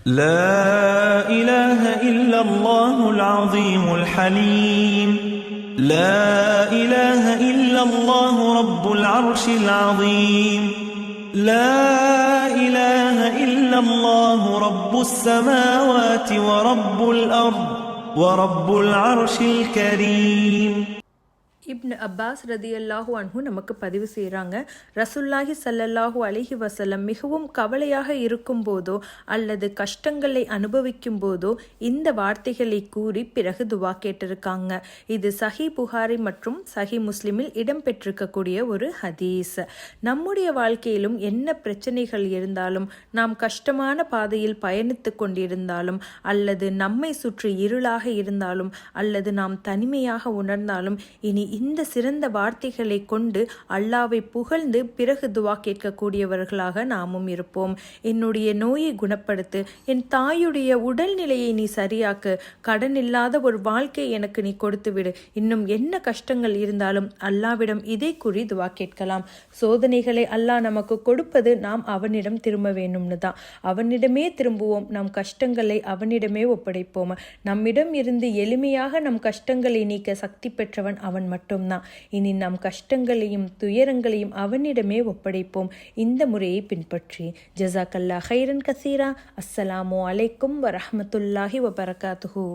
لا إله إلا الله العظيم الحليم لا إله إلا الله رب العرش العظيم لا إله إلا الله رب السماوات ورب الأرض ورب العرش الكريم. இப்னு Abbas ரதியல்லாஹு அன்ஹு நமக்கு பதிவு செய்கிறாங்க, ரசுல்லாஹி ஸல்லல்லாஹு அலைஹி வஸல்லம் மிகவும் கவலையாக இருக்கும் போதோ அல்லது கஷ்டங்களை அனுபவிக்கும் போதோ இந்த வார்த்தைகளை கூறி பிறகு துவா கேட்டிருக்காங்க. இது சஹி புகாரி மற்றும் சஹி முஸ்லிமில் இடம்பெற்றிருக்கக்கூடிய ஒரு ஹதீஸ். நம்முடைய வாழ்க்கையிலும் என்ன பிரச்சனைகள் இருந்தாலும், நாம் கஷ்டமான பாதையில் பயணித்து கொண்டிருந்தாலும், அல்லது நம்மை சுற்றி இருளாக இருந்தாலும், அல்லது நாம் தனிமையாக உணர்ந்தாலும், இனி இந்த சிறந்த வார்த்தைகளை கொண்டு அல்லாவை புகழ்ந்து பிறகு துவா கேட்கக்கூடியவர்களாக நாமும் இருப்போம். என்னுடைய நோயை குணப்படுத்து, என் தாயுடைய உடல்நிலையை நீ சரியாக்கு, கடன் இல்லாத ஒரு வாழ்க்கை எனக்கு நீ கொடுத்து விடு. இன்னும் என்ன கஷ்டங்கள் இருந்தாலும் அல்லாவிடம் இதை கூறி துவா கேட்கலாம். சோதனைகளை அல்லாஹ் நமக்கு கொடுப்பது நாம் அவனிடம் திரும்ப வேணும்னு தான். அவனிடமே திரும்புவோம், நம் கஷ்டங்களை அவனிடமே ஒப்படைப்போம். நம்மிடம் இருந்து எளிமையாக நம் கஷ்டங்களை நீக்க சக்தி பெற்றவன் அவன் மட்டும்தான். இனி நம் கஷ்டங்களையும் துயரங்களையும் அவனிடமே ஒப்படைப்போம். இந்த முறையை பின்பற்றி ஜஸாக்கல்லாஹ் கைரன் கசீரா. அஸ்ஸலாமு அலைக்கும் வரஹ்மத்துல்லாஹி வபரகாத்துஹு.